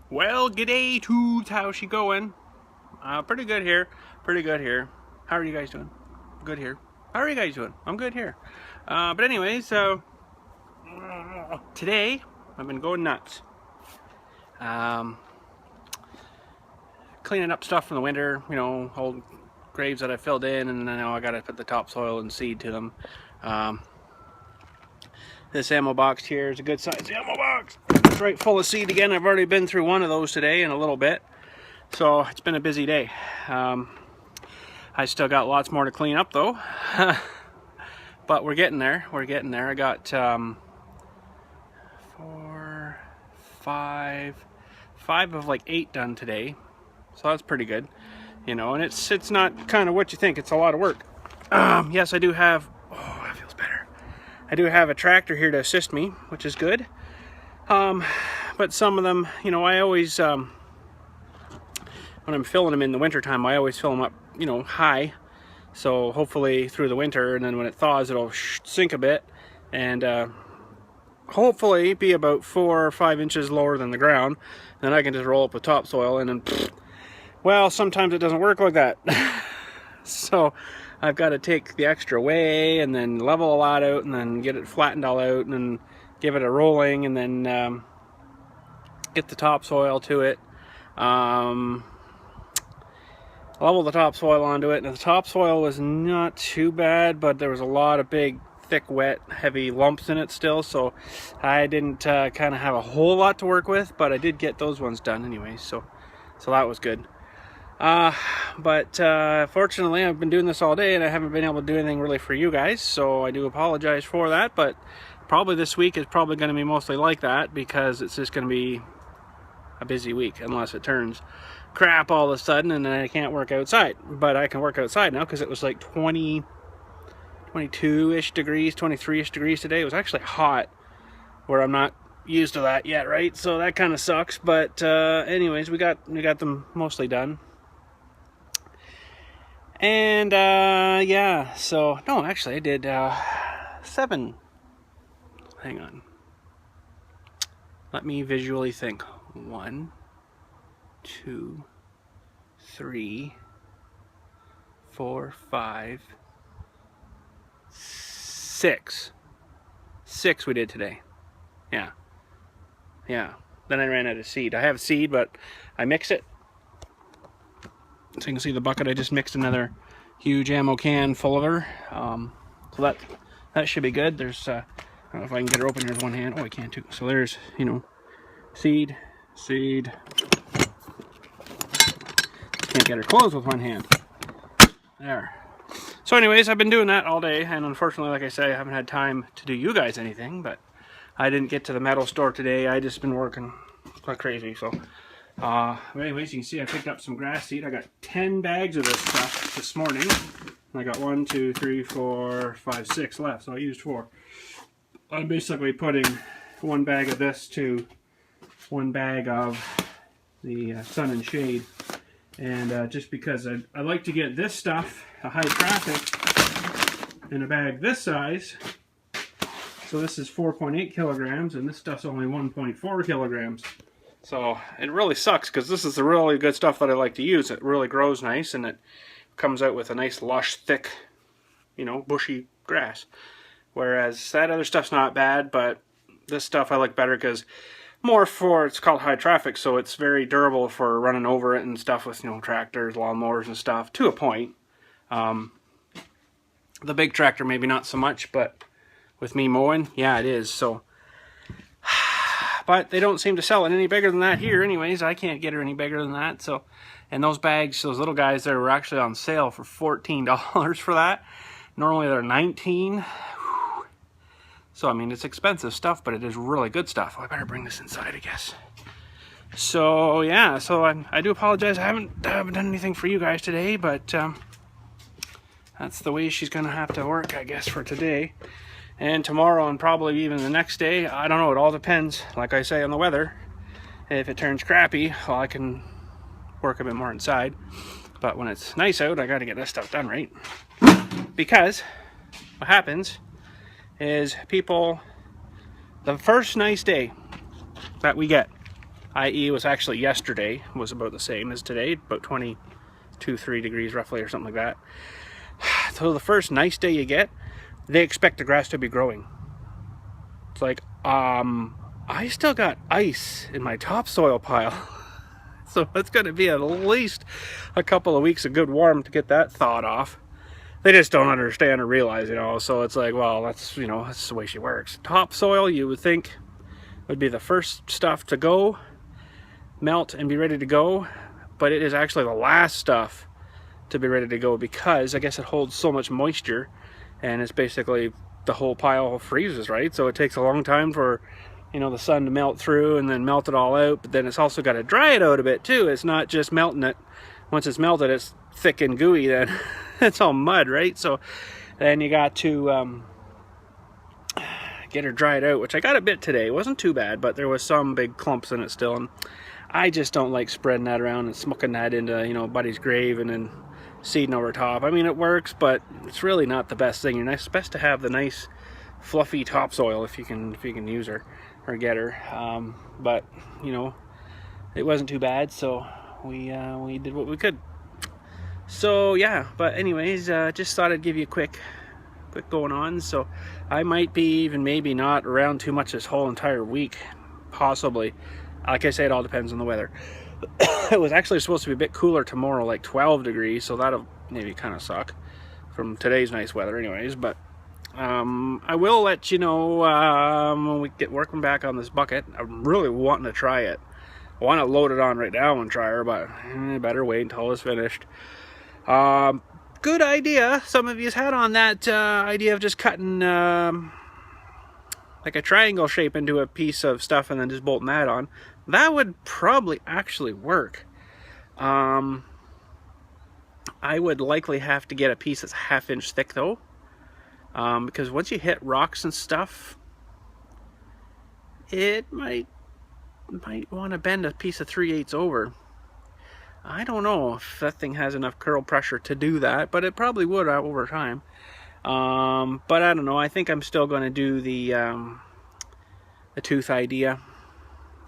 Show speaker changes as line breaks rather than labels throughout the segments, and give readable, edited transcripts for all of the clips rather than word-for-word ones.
Well, g'day, toots. How's she going? Pretty good here. Pretty good here. How are you guys doing? Good here. How are you guys doing? I'm good here. But anyway, so today I've been going nuts. Cleaning up stuff from the winter, you know, old graves that I filled in, and now I gotta put the topsoil and seed to them. This ammo box here is a good size ammo box. It's right full of seed again. I've already been through one of those today in a little bit. So it's been a busy day. I still got lots more to clean up though. But we're getting there. We're getting there. I got 5 of like 8 done today. So that's pretty good. You know, and it's not kind of what you think. It's a lot of work. Yes, I do have, oh, that feels better. I do have a tractor here to assist me, which is good. But some of them, you know, I always, when I'm filling them in the winter time, I always fill them up, you know, high. So hopefully through the winter, and then when it thaws, it'll sink a bit, and hopefully be about 4 or 5 inches lower than the ground. Then I can just roll up with topsoil, and then, well, sometimes it doesn't work like that. So I've got to take the extra way, and then level a lot out, and then get it flattened all out, and then give it a rolling, and then get the topsoil to it. Level the topsoil onto it, and the topsoil was not too bad, but there was a lot of big, thick, wet, heavy lumps in it still, so I didn't kind of have a whole lot to work with, but I did get those ones done anyway, so that was good. But fortunately, I've been doing this all day, and I haven't been able to do anything really for you guys, so I do apologize for that, but probably this week is probably going to be mostly like that, because it's just going to be a busy week, unless it turns crap all of a sudden and then I can't work outside. But I can work outside now, because it was like 22-ish degrees, 23-ish degrees today. It was actually hot, where I'm not used to that yet, right? So that kind of sucks. But anyways, we got them mostly done. And yeah, so no, actually I did 7. Hang on. Let me visually think. 1, 2, 3, 4, 5, 6. 6 we did today. Yeah. Then I ran out of seed. I have seed, but I mix it. So you can see the bucket. I just mixed another huge ammo can full of her. So that should be good. There's I don't know if I can get her open here with one hand. Oh, I can too. So there's, you know, seed. Can't get her closed with one hand. There. So anyways, I've been doing that all day, and unfortunately, like I say, I haven't had time to do you guys anything, but I didn't get to the metal store today. I just been working like crazy. So anyways, you can see I picked up some grass seed. I got 10 bags of this stuff this morning. I got 1, 2, 3, 4, 5, 6 left, so I used 4. I'm basically putting 1 bag of this to 1 bag of the sun and shade, and just because I like to get this stuff, a high traffic, in a bag this size. So this is 4.8 kilograms, and this stuff's only 1.4 kilograms. So it really sucks, because this is the really good stuff that I like to use. It really grows nice, and it comes out with a nice lush, thick, you know, bushy grass. Whereas that other stuff's not bad, but this stuff I like better because it's called high traffic, so it's very durable for running over it and stuff with, you know, tractors, lawnmowers and stuff, to a point. The big tractor maybe not so much, but with me mowing, yeah, it is. So, but they don't seem to sell it any bigger than that here anyways. I can't get her any bigger than that. So, and those bags, those little guys there, were actually on sale for $14 for that. Normally they're $19. So, I mean, it's expensive stuff, but it is really good stuff. Oh, I better bring this inside, I guess. So, yeah, so I do apologize. I haven't done anything for you guys today, but that's the way she's going to have to work, I guess, for today. And tomorrow, and probably even the next day. I don't know. It all depends, like I say, on the weather. If it turns crappy, well, I can work a bit more inside. But when it's nice out, I got to get this stuff done, right? Because what happens is people, the first nice day that we get, i.e. it was actually yesterday, was about the same as today, about 22-23 degrees roughly or something like that. So the first nice day you get, they expect the grass to be growing. It's like, I still got ice in my topsoil pile. So it's going to be at least a couple of weeks of good warm to get that thawed off. They just don't understand or realize, you know, so it's like, well, that's, you know, that's the way she works. Topsoil, you would think, would be the first stuff to go, melt and be ready to go, but it is actually the last stuff to be ready to go because I guess it holds so much moisture and it's basically the whole pile freezes, right? So it takes a long time for, you know, the sun to melt through and then melt it all out, but then it's also got to dry it out a bit too. It's not just melting it. Once it's melted, it's thick and gooey, then it's all mud, right? So then you got to get her dried out, which I got a bit today. It wasn't too bad, but there was some big clumps in it still, and I just don't like spreading that around and smucking that into, you know, buddy's grave and then seeding over top. I mean, it works, but it's really not the best thing. It's best to have the nice fluffy topsoil if you can use her or get her. But you know, it wasn't too bad, so we did what we could. So yeah, but anyways, just thought I'd give you a quick going on. So I might be even maybe not around too much this whole entire week, possibly. Like I say, it all depends on the weather. It was actually supposed to be a bit cooler tomorrow, like 12 degrees, so that'll maybe kind of suck from today's nice weather anyways. But I will let you know when we get working back on this bucket. I'm really wanting to try it. I want to load it on right now and try her, but better wait until it's finished. Good idea some of you had on that idea of just cutting like a triangle shape into a piece of stuff and then just bolting that on. That would probably actually work. I would likely have to get a piece that's a ½ inch thick though, because once you hit rocks and stuff, it might want to bend a piece of 3/8 over. I don't know if that thing has enough curl pressure to do that, but it probably would over time. But I don't know. I think I'm still going to do the tooth idea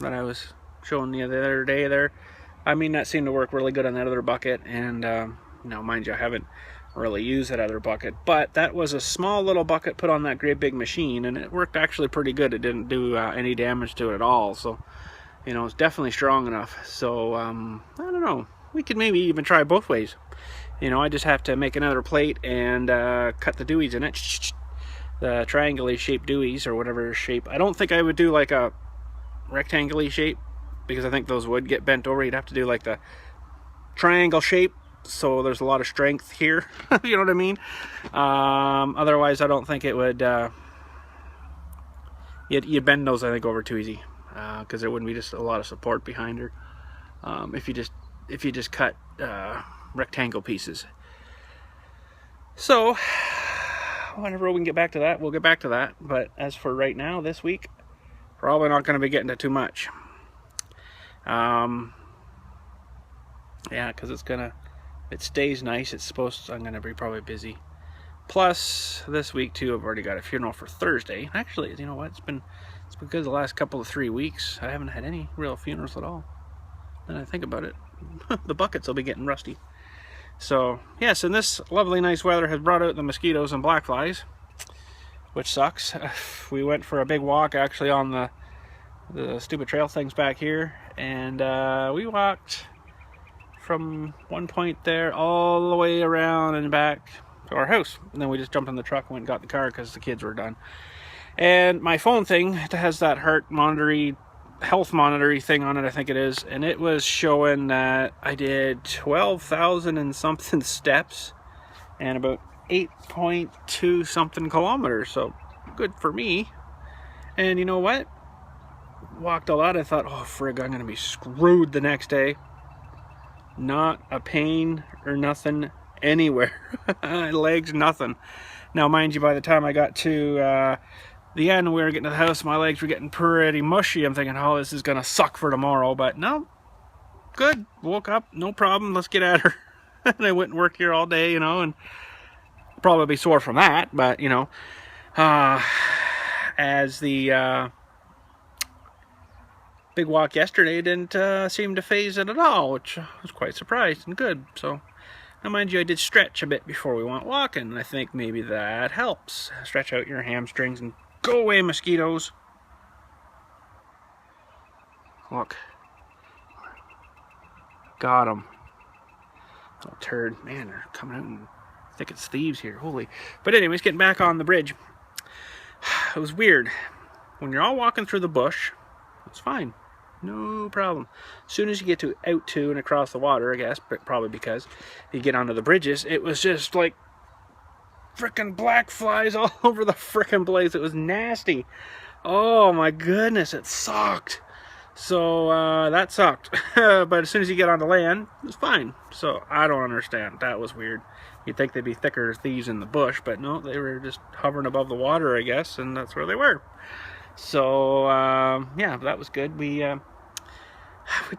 that I was showing you the other day there. I mean, that seemed to work really good on that other bucket, and now mind you, I haven't really used that other bucket, but that was a small little bucket put on that great big machine, and it worked actually pretty good. It didn't do any damage to it at all, so you know, it's definitely strong enough. So I don't know, we could maybe even try both ways. You know, I just have to make another plate and cut the dewies in it, the triangle shaped dewies or whatever shape. I don't think I would do like a rectangle shape, because I think those would get bent over. You'd have to do like the triangle shape, so there's a lot of strength here. You know what I mean? Otherwise I don't think it would you'd bend those, I think, over too easy, because there wouldn't be just a lot of support behind her if you just cut rectangle pieces. So whenever we can get back to that, we'll get back to that. But as for right now, this week, probably not going to be getting to too much. Yeah, because it's gonna, if it stays nice, it's supposed to, I'm gonna be probably busy. Plus this week too, I've already got a funeral for Thursday. Actually, you know what, it's been good the last couple of 3 weeks. I haven't had any real funerals at all. Then I think about it, the buckets will be getting rusty. So yes, and this lovely nice weather has brought out the mosquitoes and black flies, which sucks. We went for a big walk actually on the stupid trail things back here, and we walked from one point there all the way around and back to our house, and then we just jumped in the truck and went and got the car because the kids were done. And my phone thing has that health monitoring thing on it, I think it is, and it was showing that I did 12,000 and something steps and about 8.2 something kilometers, so good for me. And you know what, walked a lot. I thought, oh frig, I'm gonna be screwed the next day. Not a pain or nothing anywhere. Legs, nothing. Now mind you, by the time I got to the end, we were getting to the house, my legs were getting pretty mushy. I'm thinking, oh, this is gonna suck for tomorrow, but no, good. Woke up, no problem, let's get at her. And I went and worked here all day, you know, and probably be sore from that, but you know, as the big walk yesterday didn't seem to phase it at all, which I was quite surprised and good. So, now mind you, I did stretch a bit before we went walking, and I think maybe that helps. Stretch out your hamstrings and go away, mosquitoes. Look. Got them. Little turd. Man, they're coming out and I think it's thieves here. Holy. But anyways, getting back on the bridge. It was weird. When you're all walking through the bush, it's fine. No problem. As soon as you get out to and across the water, I guess, but probably because you get onto the bridges, it was just like frickin' black flies all over the frickin' place. It was nasty. Oh my goodness, it sucked. So that sucked. But as soon as you get on the land, it was fine. So I don't understand. That was weird. You'd think they'd be thicker thieves in the bush, but no, they were just hovering above the water, I guess, and that's where they were. So yeah, that was good. We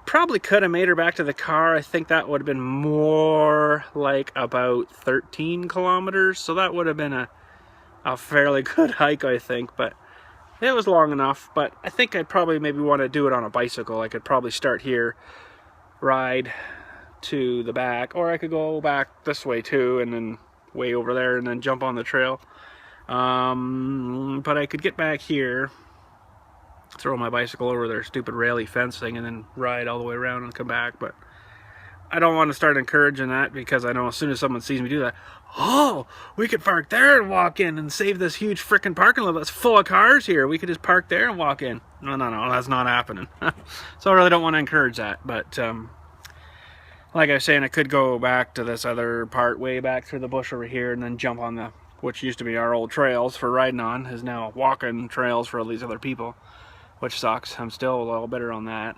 probably could have made her back to the car. I think that would have been more like about 13 kilometers. So that would have been a fairly good hike, I think. But it was long enough. But I think I'd probably maybe want to do it on a bicycle. I could probably start here, ride to the back, or I could go back this way too, and then way over there, and then jump on the trail. But I could get back here, throw my bicycle over their stupid railing fence thing, and then ride all the way around and come back. But I don't want to start encouraging that, because I know as soon as someone sees me do that, oh, we could park there and walk in and save this huge freaking parking lot that's full of cars here. We could just park there and walk in. No, that's not happening. So I really don't want to encourage that. But like I was saying, I could go back to this other part way back through the bush over here, and then jump on the, which used to be our old trails for riding on, is now walking trails for all these other people, which sucks. I'm still a little bitter on that.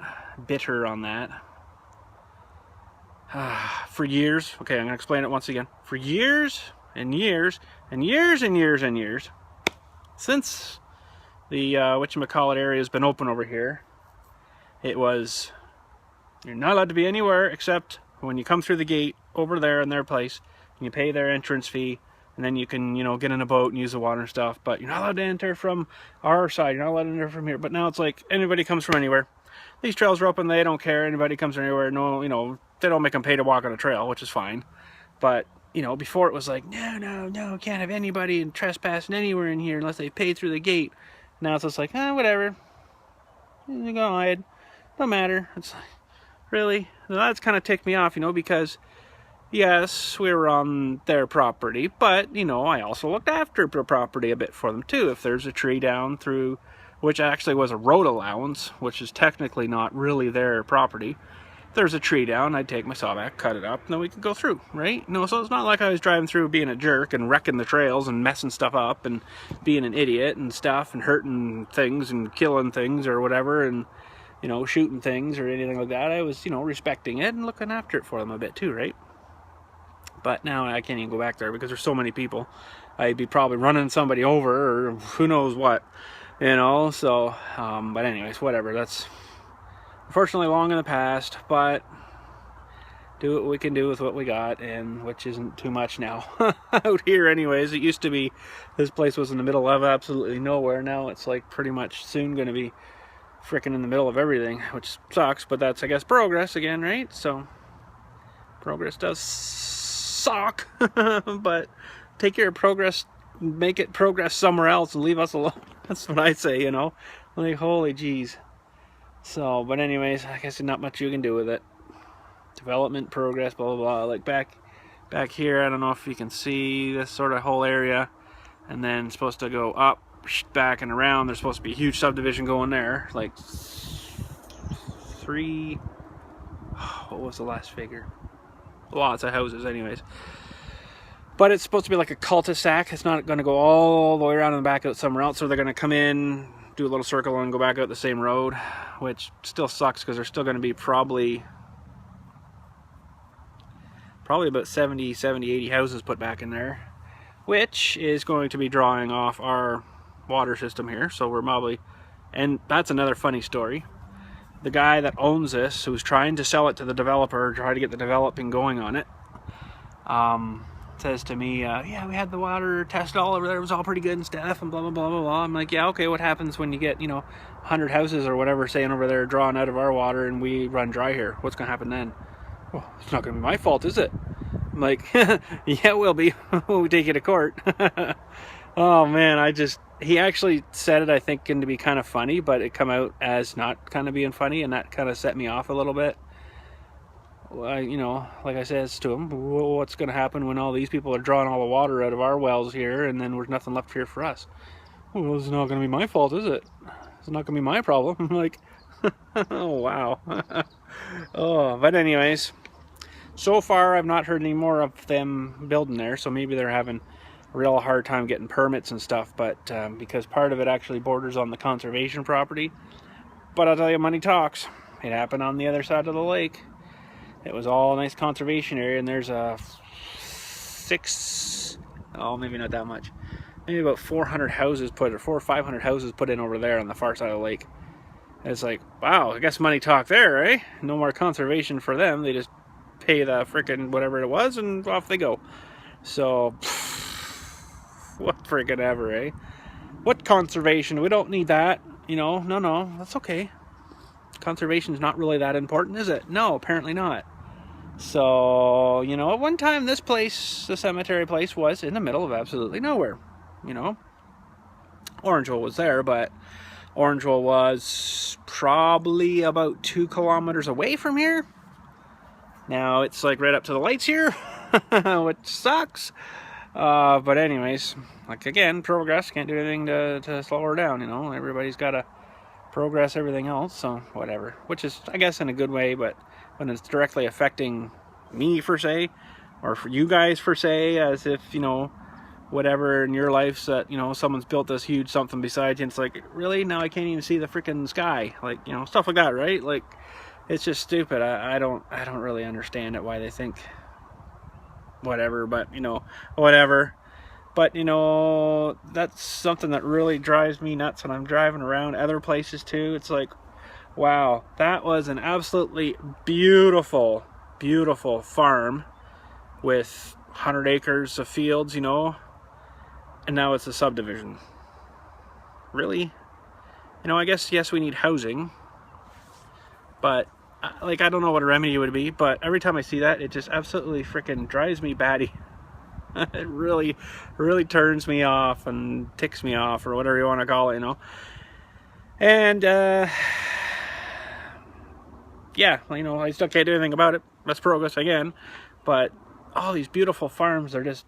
For years, okay, I'm going to explain it once again. For years and years and years and years and years, since the whatchamacallit area has been open over here, it was, you're not allowed to be anywhere except when you come through the gate over there in their place, and you pay their entrance fee, and then you can, you know, get in a boat and use the water and stuff. But you're not allowed to enter from our side. You're not allowed to enter from here. But now it's like anybody comes from anywhere. These trails are open. They don't care. Anybody comes from anywhere. No, you know, they don't make them pay to walk on a trail, which is fine. But, you know, before it was like, no, can't have anybody trespassing anywhere in here unless they pay through the gate. Now it's just like, whatever. You go ahead. Don't matter. It's like, really? Well, that's kind of ticked me off, you know, because yes, we were on their property, but, you know, I also looked after the property a bit for them too. If there's a tree down through, which actually was a road allowance, which is technically not really their property, if there's a tree down, I'd take my saw back, cut it up, and then we could go through, right? No, so it's not like I was driving through being a jerk and wrecking the trails and messing stuff up and being an idiot and stuff and hurting things and killing things or whatever, and, you know, shooting things or anything like that. I was, you know, respecting it and looking after it for them a bit too, right? But now I can't even go back there because there's so many people. I'd be probably running somebody over or who knows what, you know. So, but anyways, whatever. That's unfortunately long in the past, but do what we can do with what we got, and which isn't too much now. Out here anyways. It used to be, this place was in the middle of absolutely nowhere. Now it's like pretty much soon going to be freaking in the middle of everything, which sucks, but that's, I guess, progress again, right? So progress does suck. But take your progress, make it progress somewhere else and leave us alone. That's what I say, you know, like, holy jeez. So, but anyways, I guess not much you can do with it. Development, progress, blah blah blah. Like back here, I don't know if you can see this sort of whole area, and then it's supposed to go up, back and around. There's supposed to be a huge subdivision going there, like what was the last figure? Lots of houses anyways. But it's supposed to be like a cul-de-sac. It's not going to go all the way around and back out somewhere else. So they're going to come in, do a little circle, and go back out the same road, which still sucks because there's still going to be probably about 70, 80 houses put back in there, which is going to be drawing off our water system here. So we're probably, and that's another funny story. The guy that owns this, who's trying to sell it to the developer, try to get the developing going on it, says to me, yeah, we had the water test all over there, it was all pretty good and stuff, and blah, blah, blah, blah, blah. I'm like, yeah, okay, what happens when you get, you know, 100 houses or whatever saying over there drawing out of our water and we run dry here? What's going to happen then? Well, it's not going to be my fault, is it? I'm like, yeah, it will be. We'll take you to court. Oh, man, he actually said it, I think, to be kind of funny, but it come out as not kind of being funny, and that kind of set me off a little bit. You know, like I said to him, what's going to happen when all these people are drawing all the water out of our wells here and then there's nothing left here for us? Well, it's not going to be my fault, is it? It's not going to be my problem. I'm like, oh, wow. Oh, but anyways, so far I've not heard any more of them building there, so maybe they're having a real hard time getting permits and stuff, but because part of it actually borders on the conservation property. But I'll tell you, money talks. It happened on the other side of the lake. It was all a nice conservation area, and there's a maybe not that much, maybe about 400 houses put, or 400 or 500 houses put in over there on the far side of the lake. And it's like, wow, I guess money talk there, eh? No more conservation for them. They just pay the frickin' whatever it was, and off they go. So, what frickin' ever, eh? What conservation? We don't need that. You know, no, that's okay. Conservation's not really that important, is it? No, apparently not. So, you know, at one time this place, the cemetery place, was in the middle of absolutely nowhere. You know, Orangeville was there, but Orangeville was probably about 2 kilometers away from here. Now it's like right up to the lights here, which sucks. But anyways, like again, progress, can't do anything to slow her down, you know. Everybody's got to progress everything else, so whatever. Which is, I guess, in a good way, but when it's directly affecting me, per se, or for you guys, per se, as if, you know, whatever in your life that, you know, someone's built this huge something beside you, and it's like, really? Now I can't even see the freaking sky. Like, you know, stuff like that, right? Like, it's just stupid. I don't really understand it, why they think whatever, but, you know, whatever. But, you know, that's something that really drives me nuts when I'm driving around other places too. It's like, wow, that was an absolutely beautiful, beautiful farm with 100 acres of fields, you know, and now it's a subdivision. Really? You know, I guess, yes, we need housing, but, like, I don't know what a remedy would be, but every time I see that, it just absolutely freaking drives me batty. It really, really turns me off and ticks me off, or whatever you want to call it, you know. And, yeah, you know, I still can't do anything about it. That's progress again. But all these beautiful farms, they're just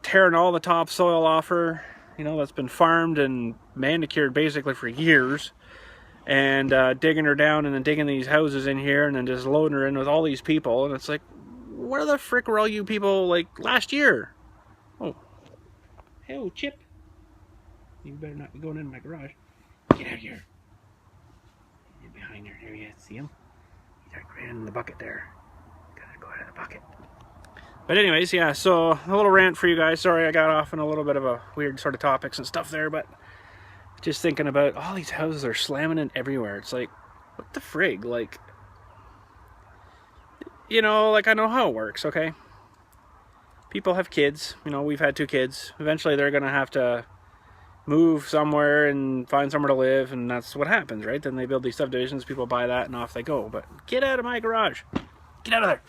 tearing all the topsoil off her, you know, that's been farmed and manicured basically for years. And digging her down and then digging these houses in here and then just loading her in with all these people. And it's like, where the frick were all you people, like, last year? Oh. Hey, Chip. You better not be going in my garage. Get out here. Get behind there. There you see him? He's right in the bucket there. Gotta go out of the bucket. But anyways, yeah, so a little rant for you guys. Sorry I got off on a little bit of a weird sort of topics and stuff there, but just thinking about all these houses are slamming in everywhere. It's like, what the frig? Like, you know, like, I know how it works, okay? People have kids. You know, we've had 2 kids. Eventually they're going to have to move somewhere and find somewhere to live, and that's what happens, right? Then they build these subdivisions, people buy that, and off they go. But get out of my garage. Get out of there.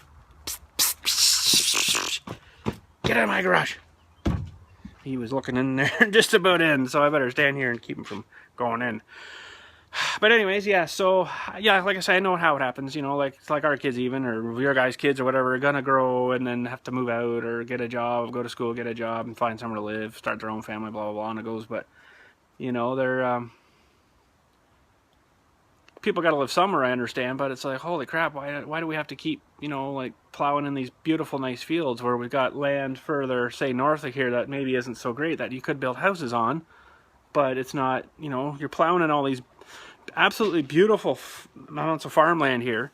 Get out of my garage. He was looking in there just about in, so I better stand here and keep him from going in. But anyways, yeah, so, yeah, like I say, I know how it happens, you know, like, it's like our kids even, or your guys' kids or whatever, are gonna grow and then have to move out or get a job, go to school, get a job, and find somewhere to live, start their own family, blah, blah, blah, and it goes. But, you know, they're, people gotta live somewhere, I understand, but it's like, holy crap, why do we have to keep, you know, like, plowing in these beautiful, nice fields where we've got land further, say, north of here that maybe isn't so great, that you could build houses on, but it's not, you know, you're plowing in all these absolutely beautiful amounts of farmland here,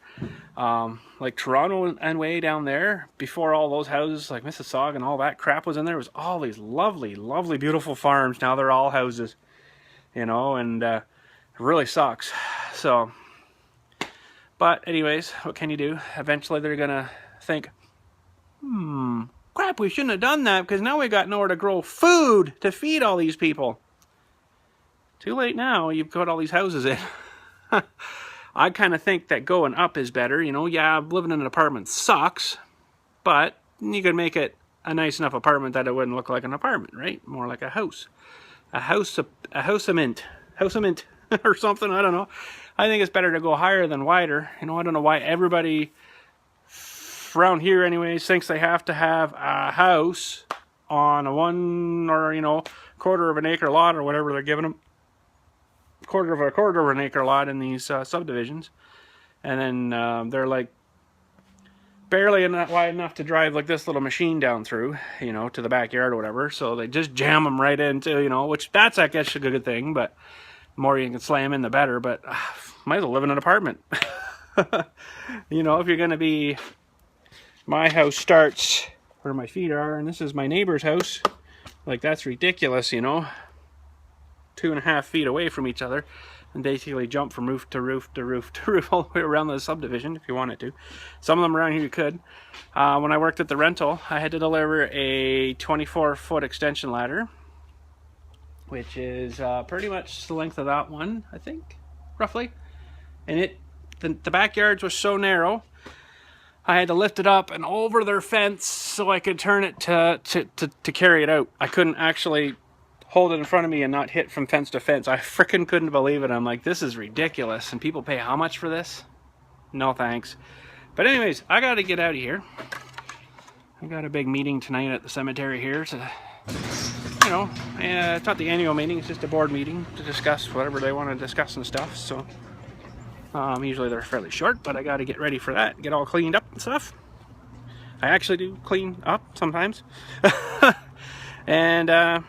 like Toronto and way down there. Before all those houses, like Mississauga and all that crap was in there, was all these lovely, lovely, beautiful farms. Now they're all houses, you know, and it really sucks. So, but anyways, what can you do? Eventually they're gonna think, crap, we shouldn't have done that because now we got nowhere to grow food to feed all these people. Too late now, you've got all these houses in. I kind of think that going up is better. You know, yeah, living in an apartment sucks, but you could make it a nice enough apartment that it wouldn't look like an apartment, right? More like a house. A house-a-mint or something, I don't know. I think it's better to go higher than wider. You know, I don't know why everybody around here anyways thinks they have to have a house on a 1 or, you know, quarter of an acre lot or whatever they're giving them. Quarter of an acre lot in these subdivisions, and then they're like barely wide enough to drive like this little machine down through, you know, to the backyard or whatever. So they just jam them right into, you know, which that's, I guess, a good thing, but the more you can slam in the better. But might as well live in an apartment. You know, if you're gonna be, my house starts where my feet are, and this is my neighbor's house. Like, that's ridiculous, you know. 2.5 feet away from each other, and basically jump from roof to roof to roof to roof all the way around the subdivision if you wanted to. Some of them around here you could. When I worked at the rental, I had to deliver a 24-foot extension ladder, which is pretty much the length of that one, I think, roughly. And the backyards were so narrow, I had to lift it up and over their fence so I could turn it to carry it out. I couldn't actually hold it in front of me and not hit from fence to fence. I frickin' couldn't believe it. I'm like, this is ridiculous. And people pay how much for this? No thanks. But anyways, I gotta get out of here. I got a big meeting tonight at the cemetery here to, you know, it's not the annual meeting, it's just a board meeting to discuss whatever they want to discuss and stuff. So usually they're fairly short, but I gotta get ready for that, get all cleaned up and stuff. I actually do clean up sometimes. And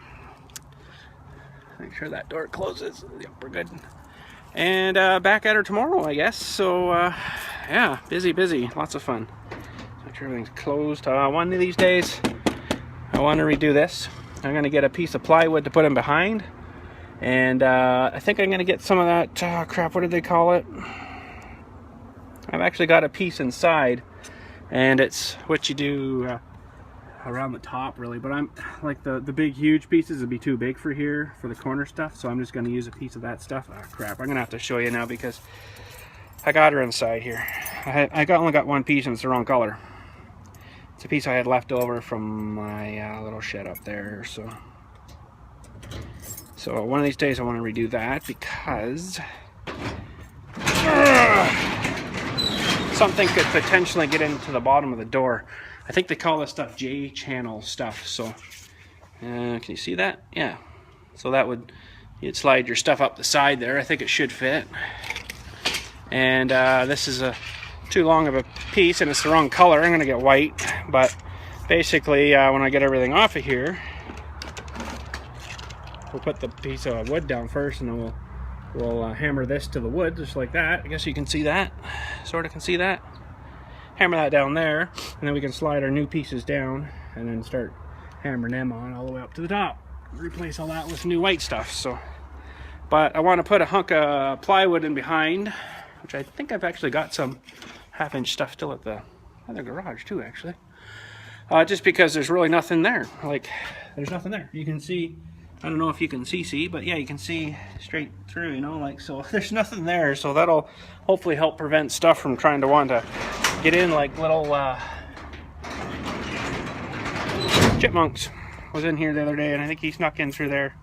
make sure that door closes. Yep, we're good. And back at her tomorrow, I guess. So yeah, busy, lots of fun. Make sure everything's closed. One of these days, I want to redo this. I'm gonna get a piece of plywood to put in behind, and I think I'm gonna get some of that. Crap, what did they call it? I've actually got a piece inside, and it's what you do. Around the top, really, but I'm like the big huge pieces would be too big for here for the corner stuff, so I'm just going to use a piece of that stuff. Oh crap, I'm gonna have to show you now because I got her inside here. I only got one piece and it's the wrong color. It's a piece I had left over from my little shed up there. So one of these days I want to redo that because something could potentially get into the bottom of the door. I think they call this stuff J-channel stuff. So can you see that? Yeah. So that would, you'd slide your stuff up the side there. I think it should fit. And this is too long of a piece and it's the wrong color. I'm gonna get white, but basically when I get everything off of here, we'll put the piece of wood down first, and then we'll hammer this to the wood just like that. I guess you can see that, sort of can see that. Hammer that down there, and then we can slide our new pieces down and then start hammering them on all the way up to the top. Replace all that with new white stuff. So, but I want to put a hunk of plywood in behind, which I think I've actually got some 1/2 inch stuff still at the other garage too, actually. Just because there's really nothing there. Like, there's nothing there. You can see, I don't know if you can see, but yeah, you can see straight through, you know, like, so there's nothing there. So that'll hopefully help prevent stuff from trying to want to get in, like little chipmunks was in here the other day, and I think he snuck in through there.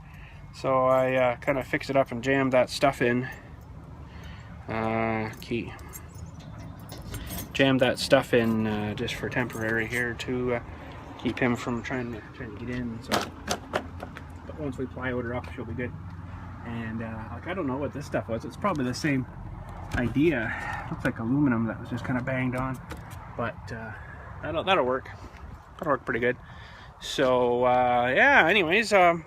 So I kind of fixed it up and jammed that stuff in. Jammed that stuff in just for temporary here to keep him from trying to get in. So, but once we plywood her up, she'll be good. And like, I don't know what this stuff was. It's probably the same idea. Looks like aluminum that was just kind of banged on, but that'll work. That'll work pretty good. So yeah. Anyways, I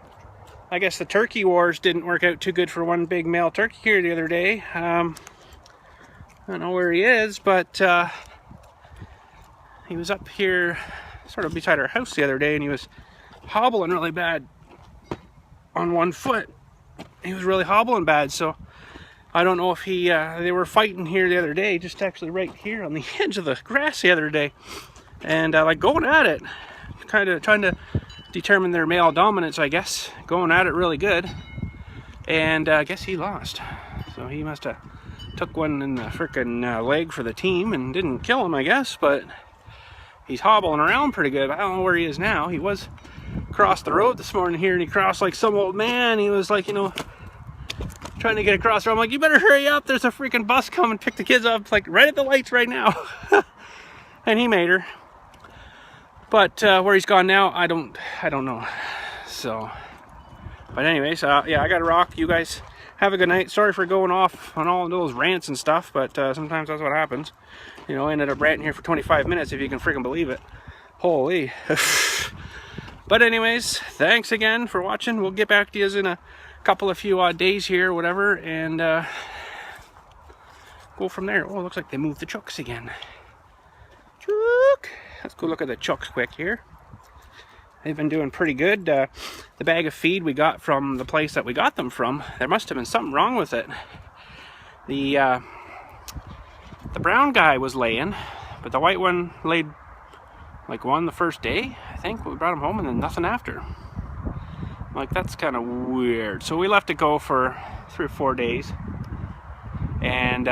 guess the turkey wars didn't work out too good for one big male turkey here the other day. I don't know where he is, but he was up here sort of beside our house the other day, and he was hobbling really bad on one foot. He was really hobbling bad, so I don't know if they were fighting here the other day, just actually right here on the edge of the grass the other day, and like going at it. kind of trying to determine their male dominance, I guess. Going at it really good. And I guess he lost. So he must have took one in the frickin' leg for the team and didn't kill him, I guess. But he's hobbling around pretty good. I don't know where he is now. He was across the road this morning here, and he crossed like some old man. He was like, you know, trying to get across the road. I'm like, you better hurry up. There's a freaking bus coming, pick the kids up, like right at the lights right now. And he made her. But where he's gone now, I don't know. So, but anyways, yeah, I gotta rock. You guys have a good night. Sorry for going off on all those rants and stuff, but sometimes that's what happens. You know, I ended up ranting here for 25 minutes, if you can freaking believe it. Holy. But anyways, thanks again for watching. We'll get back to you in a couple of few odd days here, whatever, and go from there. Oh, it looks like they moved the chucks again. Chuck. Let's go look at the chucks quick here. They've been doing pretty good. The bag of feed we got from the place that we got them from, there must have been something wrong with it. The brown guy was laying, but the white one laid like one the first day, I think. We brought him home and then nothing after. Like, that's kind of weird. So we left it go for 3 or 4 days. And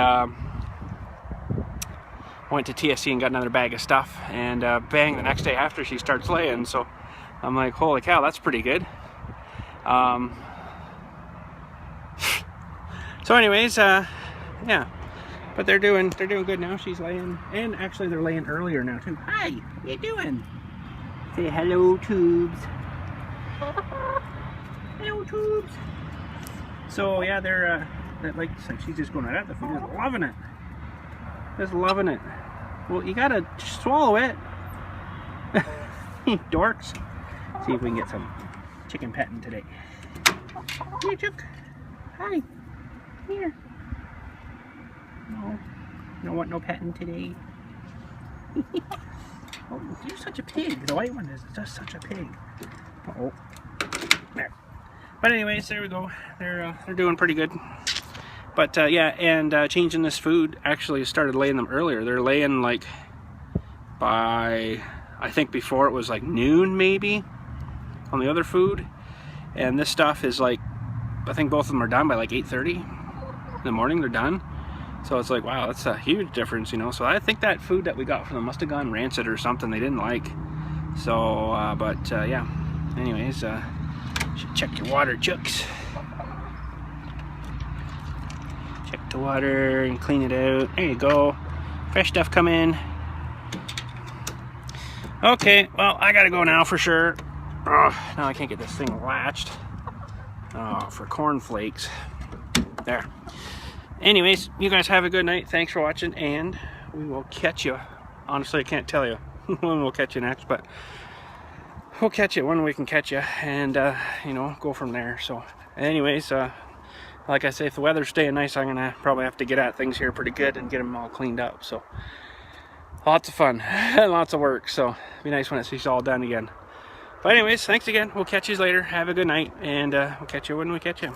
went to TSC and got another bag of stuff. And bang, the next day after she starts laying. So I'm like, holy cow, that's pretty good. So anyways, yeah. But they're doing good now. She's laying, and actually they're laying earlier now too. Hi, how you doing? Say hello, tubes. Hello, tubes. So yeah, they're like she's just going right at the food, just loving it, just loving it. Well, you gotta swallow it, you dorks. See if we can get some chicken petting today. Here, Chuck. Hi. Here. No, you don't want no petting today. Oh, you're such a pig. The white one is just such a pig. Uh-oh. There. But anyways, there we go. They're doing pretty good. But yeah, and changing this food actually started laying them earlier. They're laying like by, I think before it was like noon maybe on the other food. And this stuff is like, I think both of them are done by like 8:30 in the morning. They're done. So it's like, wow, that's a huge difference, you know. So I think that food that we got from them must have gone rancid or something they didn't like. So, yeah. Anyways, should check your water, Chucks. Check the water and clean it out. There you go. Fresh stuff come in. Okay, well, I gotta go now for sure. Oh, now I can't get this thing latched. Oh, for cornflakes. There. Anyways, you guys have a good night. Thanks for watching, and we will catch you. Honestly, I can't tell you when we'll catch you next, but we'll catch you when we can catch you, and you know, go from there. So anyways, like I say, if the weather's staying nice, I'm gonna probably have to get at things here pretty good and get them all cleaned up. So lots of fun and lots of work, so it'd be nice when it's all done again. But anyways, thanks again. We'll catch you later. Have a good night, and we'll catch you when we catch you.